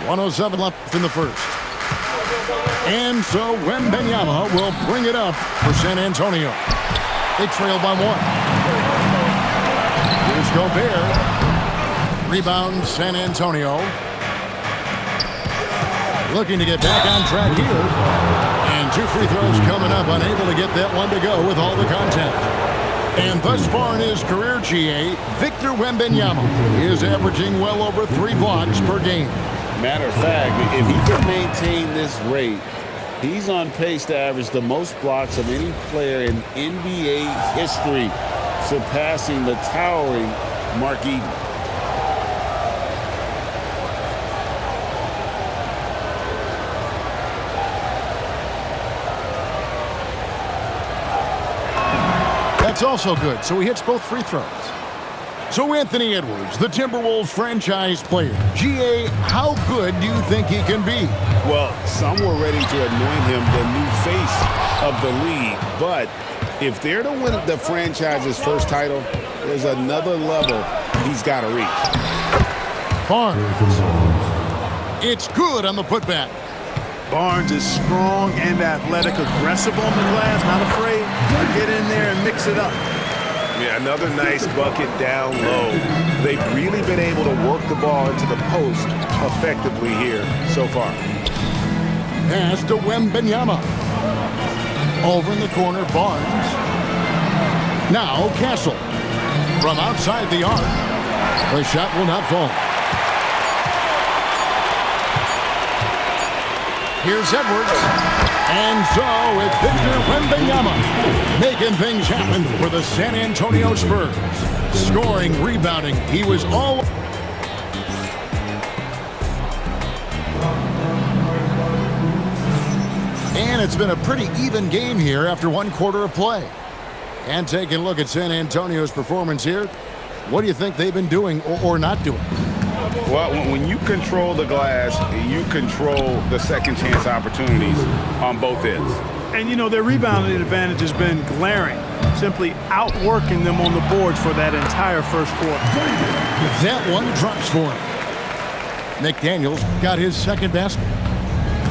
1:07 left in the first. And so Wembanyama will bring it up for San Antonio. They trail by 1. Here's Gobert. Rebound San Antonio. Looking to get back on track here. And 2 free throws coming up. Unable to get that one to go with all the contact. And thus far in his career, GA, Victor Wembanyama is averaging well over 3 blocks per game. Matter of fact, if he can maintain this rate, he's on pace to average the most blocks of any player in NBA history, surpassing the towering Mark Eaton. That's also good, so he hits both free throws. So Anthony Edwards, the Timberwolves franchise player. GA, how good do you think he can be? Well, some were ready to anoint him the new face of the league. But if they're to win the franchise's first title, there's another level he's got to reach. Barnes. It's good on the putback. Barnes is strong and athletic, aggressive on the glass, not afraid to get in there and mix it up. Yeah, another nice bucket down low. They've really been able to work the ball into the post effectively here so far. Pass to Wembanyama. Over in the corner, Barnes. Now Castle. From outside the arc. The shot will not fall. Here's Edwards. And so it's Victor Wembanyama making things happen for the San Antonio Spurs. Scoring, rebounding, he was all... And it's been a pretty even game here after 1 quarter of play. And taking a look at San Antonio's performance here, what do you think they've been doing or not doing? Well, when you control the glass, you control the second chance opportunities on both ends. And, you know, their rebounding advantage has been glaring, simply outworking them on the boards for that entire first quarter. That one drops for him. McDaniels got his second basket.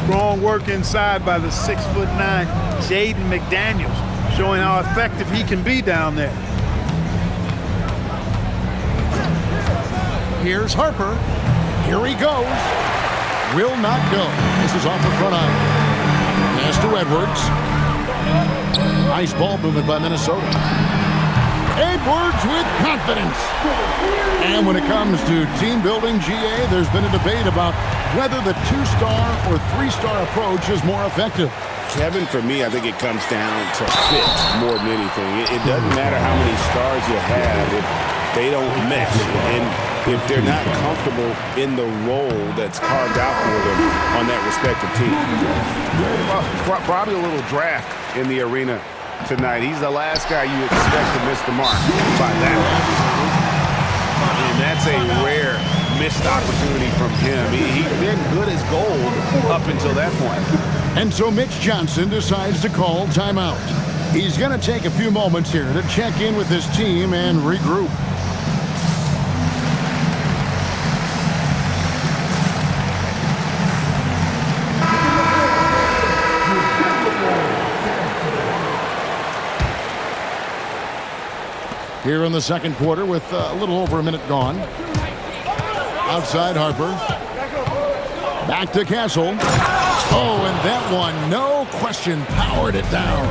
Strong work inside by the 6'9" Jaden McDaniels, showing how effective he can be down there. Here's Harper. Here he goes. Will not go. This is off the front iron. Pass to Edwards. Nice ball movement by Minnesota. Edwards with confidence. And when it comes to team building, GA, there's been a debate about whether the 2-star or 3-star approach is more effective. Kevin, for me, I think it comes down to fit more than anything. It doesn't matter how many stars you have if they don't mesh. And if they're not comfortable in the role that's carved out for them on that respective team. Well, probably a little draft in the arena tonight. He's the last guy you expect to miss the mark by that. And that's a rare missed opportunity from him. He's been good as gold up until that point. And so Mitch Johnson decides to call timeout. He's going to take a few moments here to check in with his team and regroup. Here in the second quarter with a little over a minute gone. Outside Harper. Back to Castle. Oh, and that one, no question, powered it down.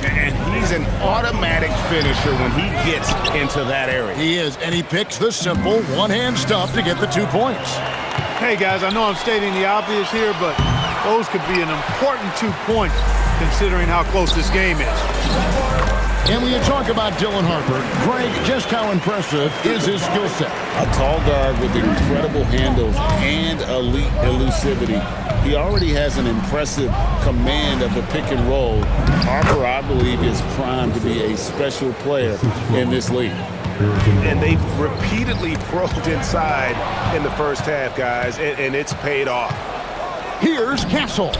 And he's an automatic finisher when he gets into that area. He is, and he picks the simple one-hand stuff to get the 2 points. Hey, guys, I know I'm stating the obvious here, but those could be an important 2 points considering how close this game is. And when you talk about Dylan Harper, Greg, just how impressive is his skill set? A tall guard with incredible handles and elite elusivity. He already has an impressive command of the pick and roll. Harper, I believe, is primed to be a special player in this league. And they've repeatedly probed inside in the first half, guys, and it's paid off. Here's Castle.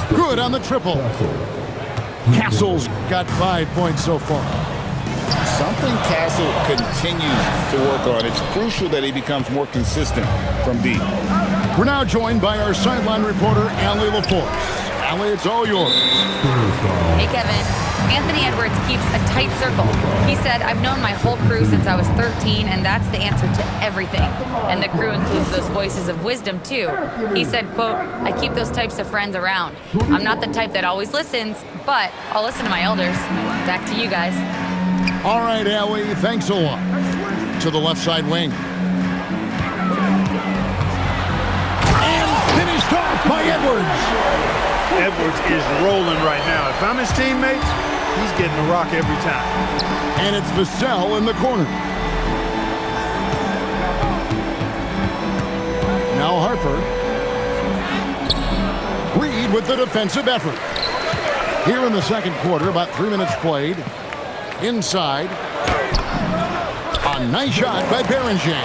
Good on the triple. Castle's got 5 points so far. Something Castle continues to work on. It's crucial that he becomes more consistent from deep. We're now joined by our sideline reporter, Allie LaForce. Allie, it's all yours. Hey, Kevin. Anthony Edwards keeps a tight circle. He said, I've known my whole crew since I was 13, and that's the answer to everything. And the crew includes those voices of wisdom, too. He said, quote, I keep those types of friends around. I'm not the type that always listens, but I'll listen to my elders. Back to you guys. All right, Allie, thanks a lot. To the left side wing. And finished off by Edwards. Edwards is rolling right now. If I'm his teammates, he's getting a rock every time. And it's Vassell in the corner. Now Harper. Reed with the defensive effort. Here in the second quarter, about 3 minutes played. Inside. A nice shot by Berenger.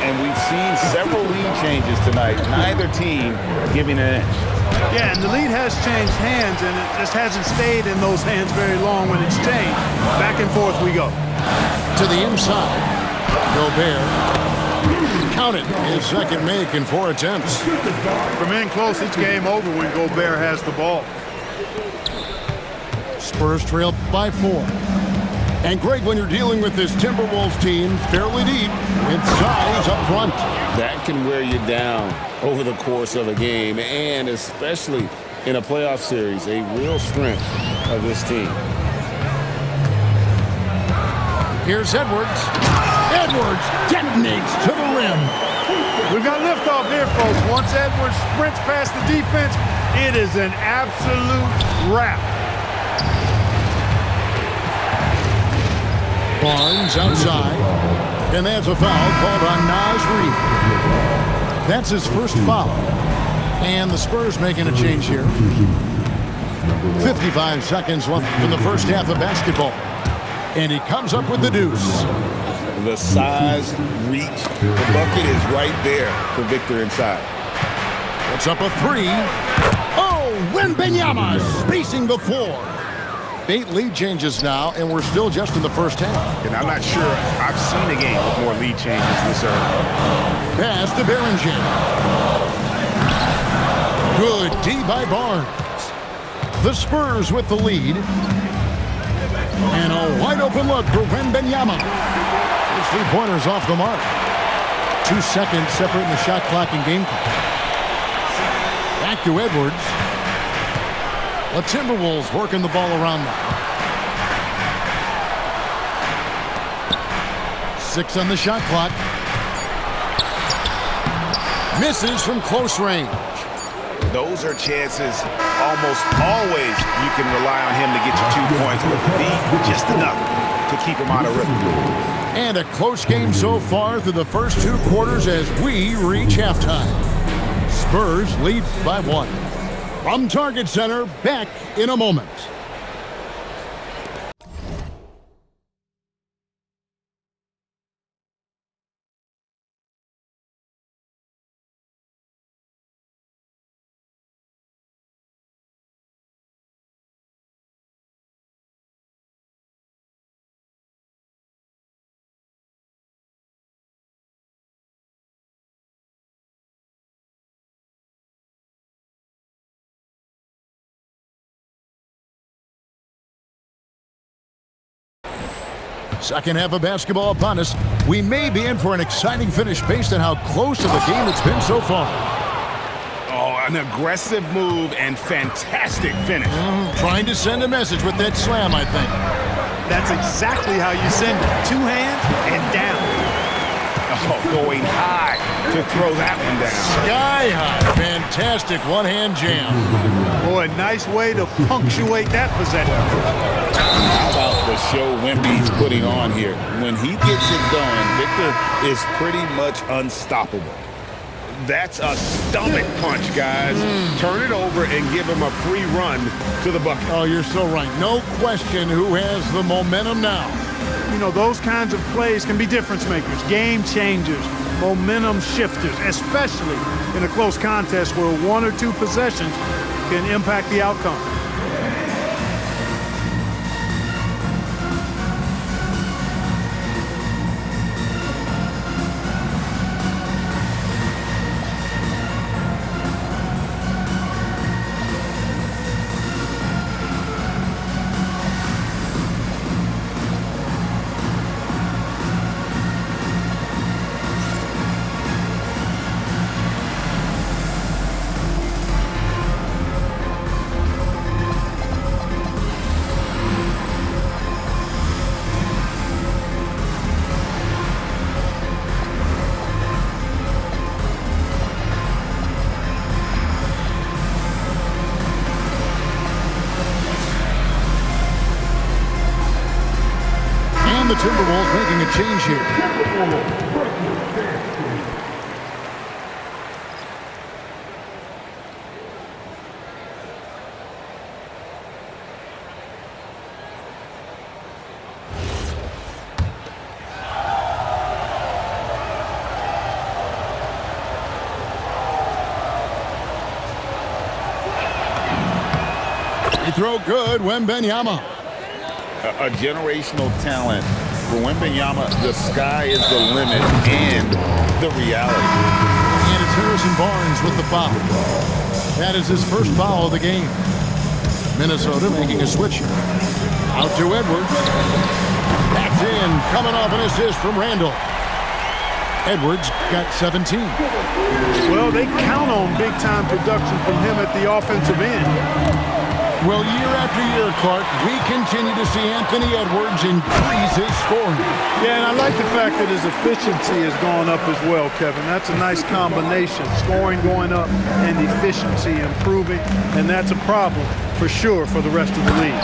And we've seen several lead changes tonight. Neither team giving an inch. Yeah, and the lead has changed hands, and it just hasn't stayed in those hands very long when it's changed. Back and forth we go. To the inside. Gobert. Count it. His second make in 4 attempts. From in close, it's game over when Gobert has the ball. Spurs trail by 4. And Greg, when you're dealing with this Timberwolves team, fairly deep, with size up front. That can wear you down over the course of a game, and especially in a playoff series, a real strength of this team. Here's Edwards. Edwards detonates to the rim. We've got liftoff here, folks. Once Edwards sprints past the defense, it is an absolute wrap. Barnes outside. And that's a foul called on Naz Reid. That's his first foul. And the Spurs making a change here. 55 seconds left in the first half of basketball. And he comes up with the deuce. The size, reach, the bucket is right there for Victor inside. It's up a 3. Oh, Wembanyama spacing the floor. 8 lead changes now, and we're still just in the first half. And I'm not sure I've seen a game with more lead changes this early. Pass to Berenger. Good D by Barnes. The Spurs with the lead. And a wide open look for Wembanyama. His 3-pointer's off the mark. 2 seconds separating the shot clock and game clock. Back to Edwards. The Timberwolves working the ball around now. 6 on the shot clock. Misses from close range. Those are chances almost always you can rely on him to get you 2 points, but be just enough to keep him out of rhythm. And a close game so far through the first 2 quarters as we reach halftime. Spurs lead by 1. From Target Center, back in a moment. Second half of basketball upon us. We may be in for an exciting finish based on how close to the game it's been so far. Oh, an aggressive move and fantastic finish. Trying to send a message with that slam, I think. That's exactly how you send it. 2 hands and down. Oh, going high to throw that one down. Sky high. Fantastic one-hand jam. Boy, nice way to punctuate that possession. How about the show Wemby's putting on here? When he gets it done, Victor is pretty much unstoppable. That's a stomach punch, guys. Turn it over and give him a free run to the bucket. Oh, you're so right. No question who has the momentum now. You know, those kinds of plays can be difference makers, game changers, momentum shifters, especially in a close contest where 1 or 2 possessions can impact the outcome. the Timberwolves making a change here. Throw good, Wembanyama. A generational talent. For Wembanyama, the sky is the limit and the reality. And it's Harrison Barnes with the foul. That is his first foul of the game. Minnesota making a switch here. Out to Edwards. That's in, coming off an assist from Randall. Edwards got 17. Well, they count on big-time production from him at the offensive end. Well, year after year, Clark, we continue to see Anthony Edwards increase his scoring. Yeah, and I like the fact that his efficiency has gone up as well, Kevin. That's a nice combination. Scoring going up and efficiency improving, and that's a problem for sure for the rest of the league.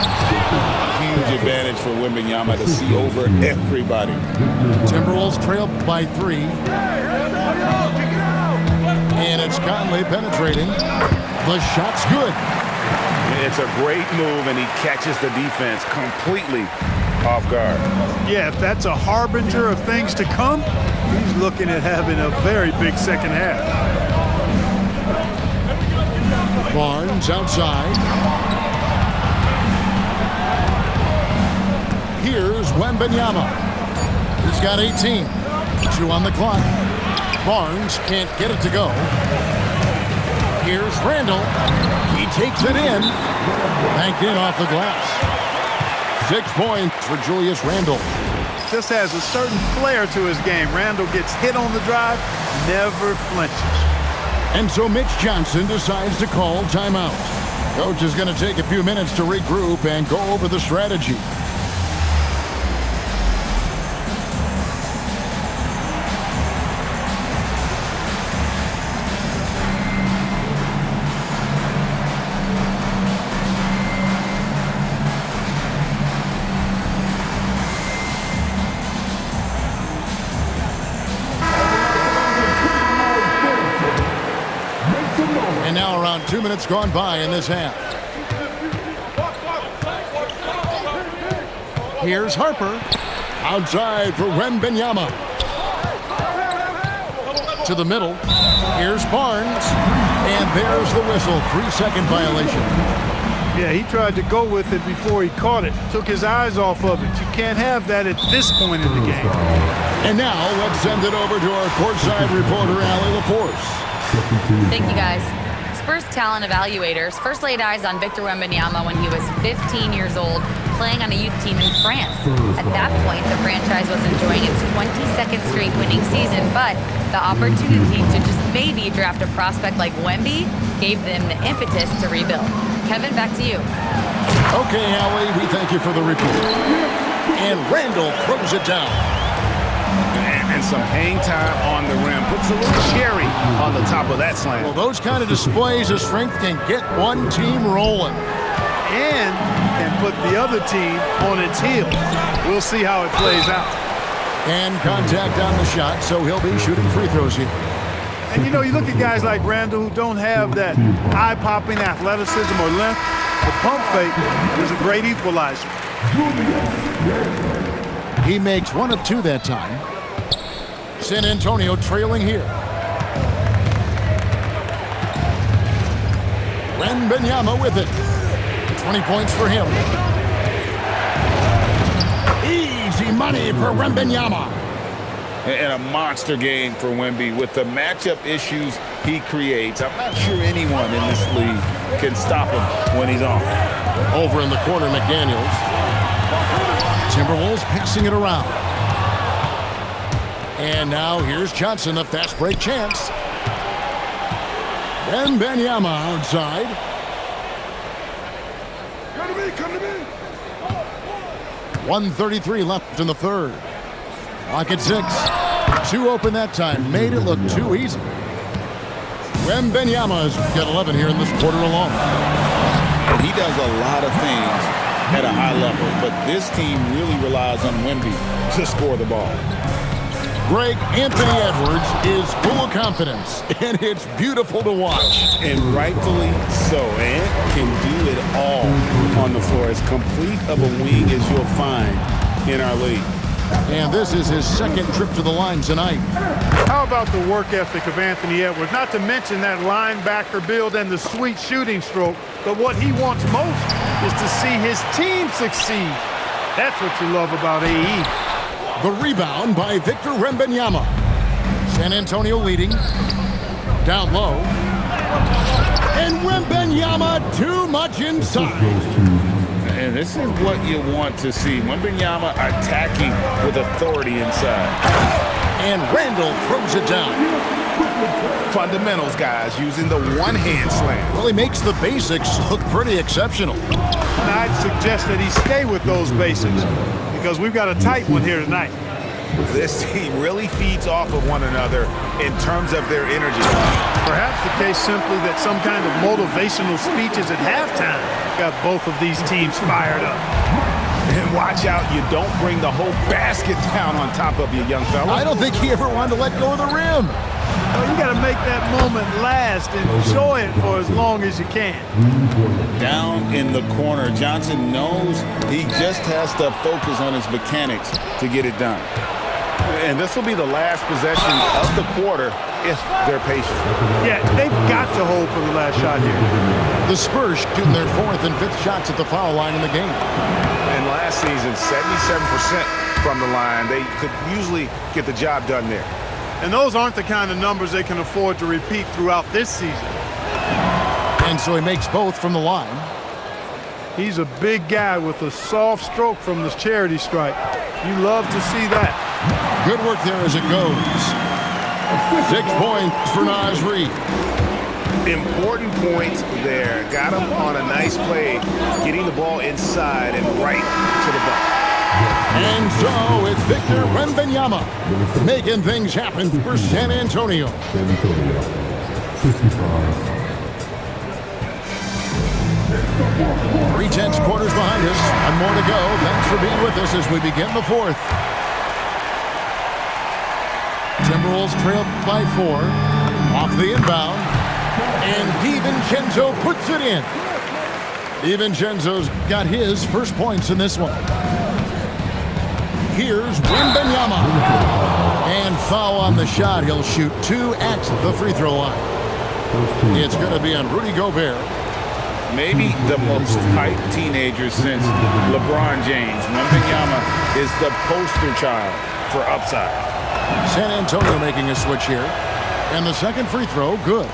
Huge advantage for Wembanyama to see over everybody. Timberwolves trail by 3. And it's Conley penetrating. The shot's good. It's a great move, and he catches the defense completely off guard. Yeah, if that's a harbinger of things to come, he's looking at having a very big second half. Barnes outside. Here's Wembanyama. He's got 18. 2 on the clock. Barnes can't get it to go. Here's Randall. He takes it in. Banked in off the glass. 6 points for Julius Randall. Just has a certain flair to his game. Randall gets hit on the drive, never flinches. And so Mitch Johnson decides to call timeout. Coach is going to take a few minutes to regroup and go over the strategy. And now around 2 minutes gone by in this half. Here's Harper. Outside for Wembanyama. To the middle. Here's Barnes. And there's the whistle. 3-second violation. Yeah, he tried to go with it before he caught it. Took his eyes off of it. You can't have that at this point in the game. And now let's send it over to our courtside reporter, Allie LaForce. Thank you, guys. Spurs talent evaluators first laid eyes on Victor Wembanyama when he was 15 years old, playing on a youth team in France. At that point, the franchise was enjoying its 22nd straight winning season, but the opportunity to just maybe draft a prospect like Wemby gave them the impetus to rebuild. Kevin, back to you. Okay, Allie, we thank you for the report. And Randall throws it down. And some hang time on the rim. Puts a little cherry on the top of that slam. Well, those kind of displays of strength can get one team rolling. And can put the other team on its heels. We'll see how it plays out. And contact on the shot, so he'll be shooting free throws here. And you know, you look at guys like Randall who don't have that eye-popping athleticism or length. The pump fake is a great equalizer. He makes 1 of 2 that time. San Antonio trailing here. Wembanyama with it. 20 points for him. Easy money for Wembanyama. And a monster game for Wemby with the matchup issues he creates. I'm not sure anyone in this league can stop him when he's on. Over in the corner, McDaniels. Timberwolves passing it around. And now here's Johnson, the fast break chance. Wembanyama outside. Come to me. 1:33 left in the third. Clock at 6. 2 open that time. Made it look too easy. Wembanyama's got 11 here in this quarter alone. And he does a lot of things at a high level, but this team really relies on Wemby to score the ball. Greg, Anthony Edwards is full of confidence, and it's beautiful to watch. And rightfully so. Ant can do it all on the floor. As complete of a wing as you'll find in our league. And this is his second trip to the line tonight. How about the work ethic of Anthony Edwards? Not to mention that linebacker build and the sweet shooting stroke. But what he wants most is to see his team succeed. That's what you love about AE. The rebound by Victor Wembanyama. San Antonio leading. Down low. And Wembanyama too much inside. And this is what you want to see. Wembanyama attacking with authority inside. And Randall throws it down. Fundamentals, guys, using the one-hand slam. Well, he makes the basics look pretty exceptional. And I'd suggest that he stay with those basics because we've got a tight one here tonight. This team really feeds off of one another in terms of their energy. Perhaps the case simply that some kind of motivational speeches at halftime got both of these teams fired up. And watch out, you don't bring the whole basket down on top of you, young fella. I don't think he ever wanted to let go of the rim. Well, you got to make that moment last. Enjoy it for as long as you can. Down in the corner, Johnson knows he just has to focus on his mechanics to get it done. And this will be the last possession of the quarter if they're patient. Yeah, they've got to hold for the last shot here. The Spurs shooting their fourth and fifth shots at the foul line in the game. And last season, 77% from the line. They could usually get the job done there. And those aren't the kind of numbers they can afford to repeat throughout this season. And so he makes both from the line. He's a big guy with a soft stroke from this charity stripe. You love to see that. Good work there as it goes. 6 points for Naz Reid. Important points there. Got him on a nice play, getting the ball inside and right to the bucket. And so it's Victor Wembanyama making things happen for San Antonio. 3/10 quarters behind us and more to go. Thanks for being with us as we begin the fourth. Timberwolves trail by 4 off the inbound, and DiVincenzo puts it in. DiVincenzo's got his first points in this one. Here's Wembanyama. And foul on the shot. He'll shoot 2 at the free throw line. It's going to be on Rudy Gobert. Maybe the most hyped teenager since LeBron James. Wembanyama is the poster child for upside. San Antonio making a switch here. And the second free throw, good.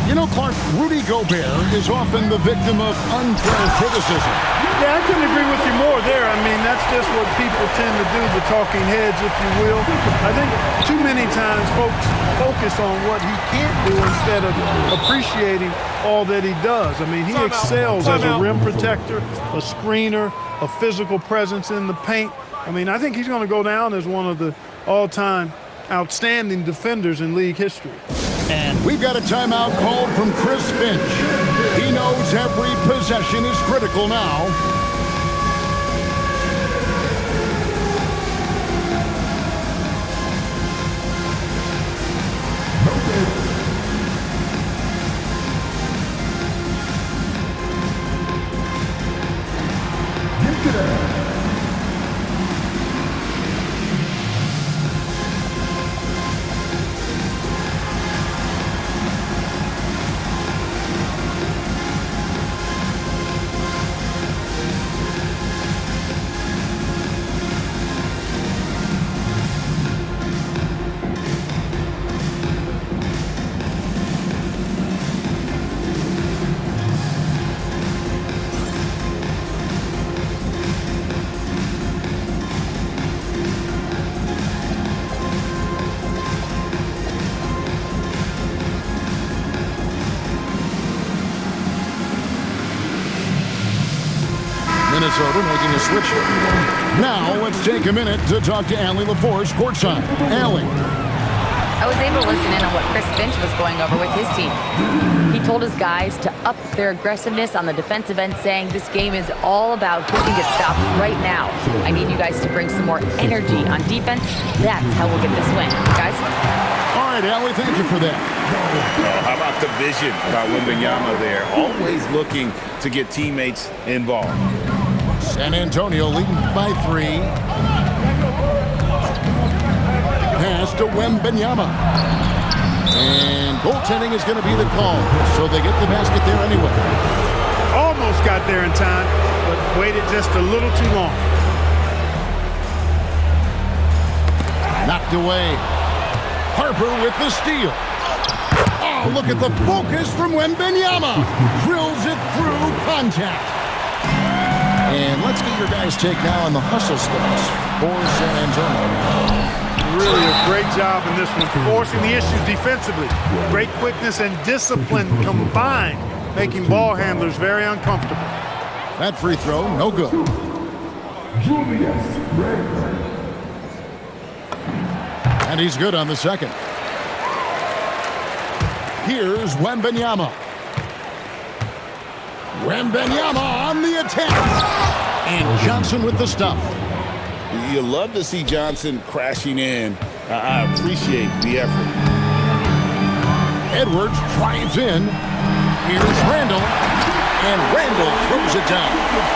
You know, Clark, Rudy Gobert is often the victim of unfair criticism. Yeah, I couldn't agree with you more there. I mean, that's just what people tend to do, the talking heads, if you will. I think too many times folks focus on what he can't do instead of appreciating all that he does. I mean, he excels as a rim protector, a screener, a physical presence in the paint. I mean, I think he's going to go down as one of the all-time outstanding defenders in league history. And we've got a timeout called from Chris Finch. He knows every possession is critical now. Minnesota making a switch. Now let's take a minute to talk to Allie LaForce courtside. Allie. I was able to listen in on what Chris Finch was going over with his team. He told his guys to up their aggressiveness on the defensive end, saying this game is all about who can get stops right now. I need you guys to bring some more energy on defense. That's how we'll get this win. Guys? All right, Allie, thank you for that. Oh, how about the vision by Wembanyama there? Always looking to get teammates involved. San Antonio leading by 3. Pass to Wembanyama. And goaltending is going to be the call. So they get the basket there anyway. Almost got there in time, but waited just a little too long. Knocked away. Harper with the steal. Oh, look at the focus from Wembanyama. Drills it through contact. And let's get your guys' take now on the hustle steps for San Antonio. Really a great job in this one, forcing the issues defensively. Great quickness and discipline combined, making ball handlers very uncomfortable. That free throw, no good. And he's good on the second. Here's Wembanyama. Wembanyama on the attack. And Johnson with the stuff. You love to see Johnson crashing in. I appreciate the effort. Edwards drives in. Here's Randall. And Randall throws it down. Well,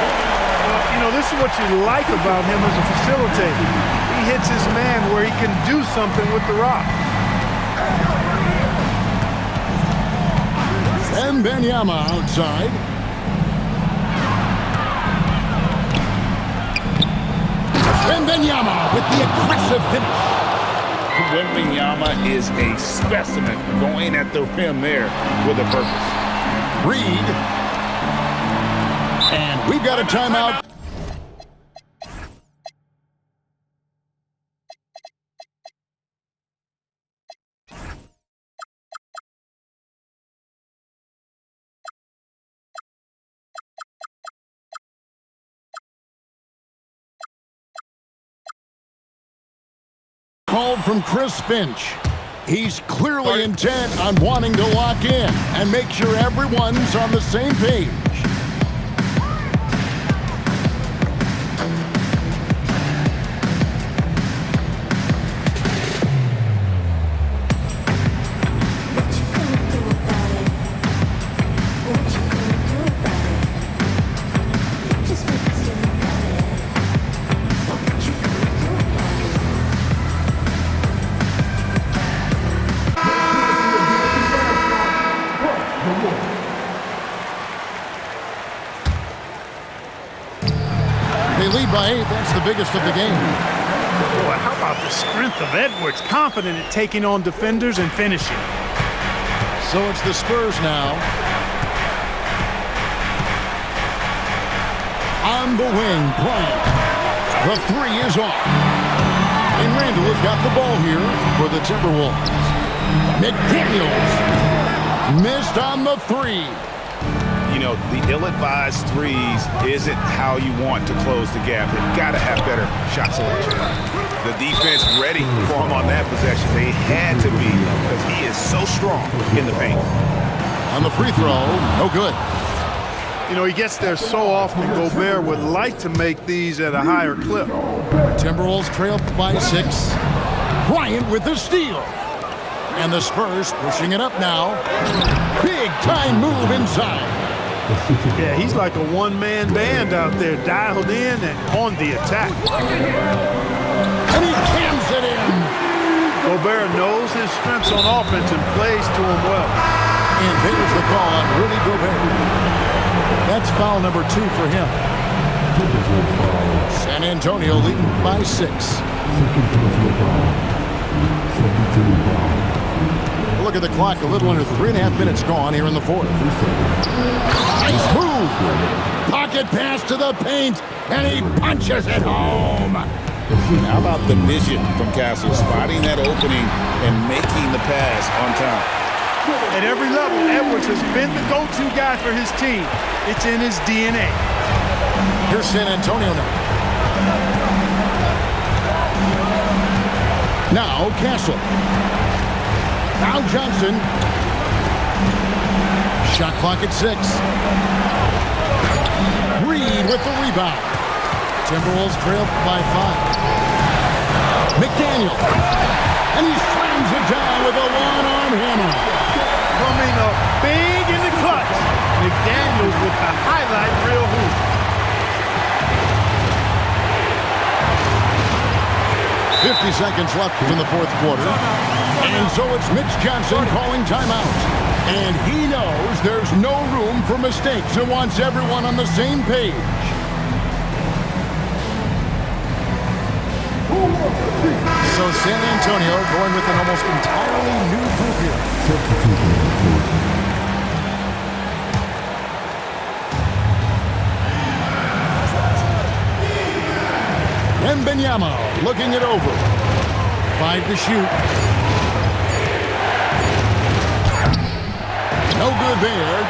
you know, this is what you like about him as a facilitator. He hits his man where he can do something with the rock. Wembanyama outside. Wembanyama with the aggressive finish. Wembanyama is a specimen going at the rim there with a purpose. Reed. And we've got a timeout. Called from Chris Finch. He's clearly intent on wanting to lock in and make sure everyone's on the same page. They lead by 8. That's the biggest of the game. Boy, how about the strength of Edwards? Confident at taking on defenders and finishing. So it's the Spurs now. On the wing, Bryant. The three is off. And Randall has got the ball here for the Timberwolves. McDaniels missed on the three. You know, the ill-advised threes isn't how you want to close the gap. They've got to have better shot selection. The defense ready for him on that possession. They had to be because he is so strong in the paint. On the free throw, no good. You know, he gets there so often. Gobert would like to make these at a higher clip. Timberwolves trail by 6. Bryant with the steal. And the Spurs pushing it up now. Big time move inside. Yeah, he's like a one-man band out there, dialed in and on the attack. And he jams it in. Gobert knows his strengths on offense and plays to him well. And there's the call on Rudy Gobert. That's foul number 2 for him. San Antonio leading by 6. Look at the clock, a little under 3.5 minutes gone here in the fourth. Nice move. Pocket pass to the paint, and he punches it home. How about the vision from Castle, spotting that opening and making the pass on time? At every level, Edwards has been the go-to guy for his team. It's in his DNA. Here's San Antonio now. Now Castle. Now Johnson. Shot clock at 6. Reed with the rebound. Timberwolves trail by 5. McDaniel. And he slams it down with a one-arm hammer. Coming up big in the clutch. McDaniels with the highlight reel hoop. .50 seconds left in the fourth quarter. And so it's Mitch Johnson calling timeout. And he knows there's no room for mistakes and wants everyone on the same page. So San Antonio going with an almost entirely new group here. Wembanyama looking it over. 5 to shoot. No good there.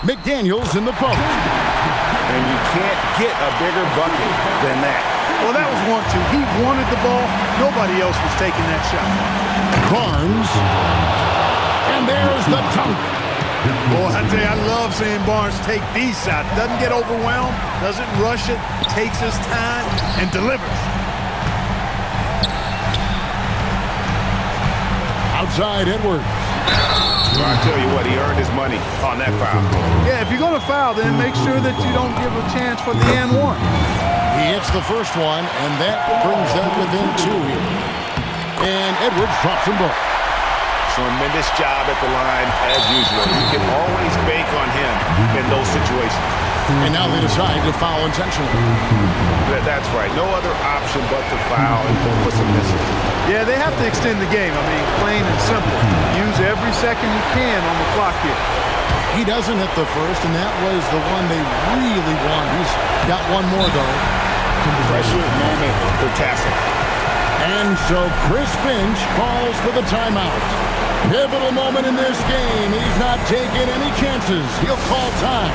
McDaniels in the post. And you can't get a bigger bucket than that. Well, that was 1-2. He wanted the ball. Nobody else was taking that shot. Barnes. And there's the dunk. Boy, I tell you, I love seeing Barnes take these shots. Doesn't get overwhelmed, doesn't rush it, takes his time, and delivers. Outside Edwards. Well, I tell you what, he earned his money on that foul. Yeah, if you're going to foul, then make sure that you don't give a chance for the and one. He hits the first one, and that brings them within 2 here. And Edwards drops them both. Tremendous job at the line, as usual. You can always bank on him in those situations. And now they decide to foul intentionally. That's right. No other option but to foul and hope for some misses. Yeah, they have to extend the game. I mean, plain and simple. Use every second you can on the clock here. He doesn't hit the first, and that was the one they really wanted. He's got one more, though. Pressure moment for Tassel. And so Chris Finch calls for the timeout. Pivotal moment in this game. He's not taking any chances. He'll call time.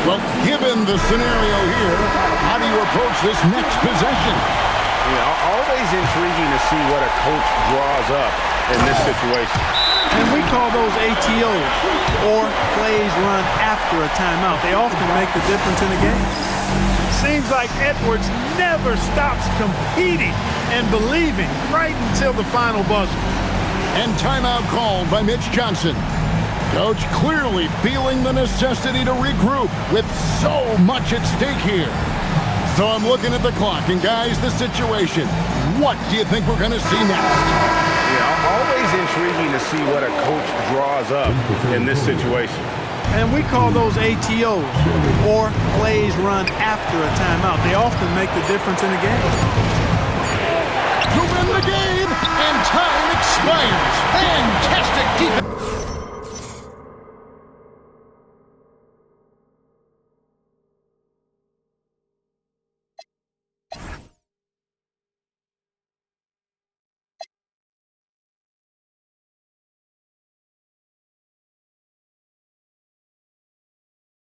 Well, given the scenario here, how do you approach this next possession? Yeah, always intriguing to see what a coach draws up in this situation. And we call those ATOs, or plays run after a timeout. They often make the difference in a game. Seems like Edwards never stops competing and believing right until the final buzzer. And timeout called by Mitch Johnson. Coach clearly feeling the necessity to regroup with so much at stake here. So I'm looking at the clock, and guys, the situation. What do you think we're going to see next? Yeah, always intriguing to see what a coach draws up in this situation. And we call those ATOs, or plays run after a timeout. They often make the difference in a game. To win the game, and time expires. Fantastic defense.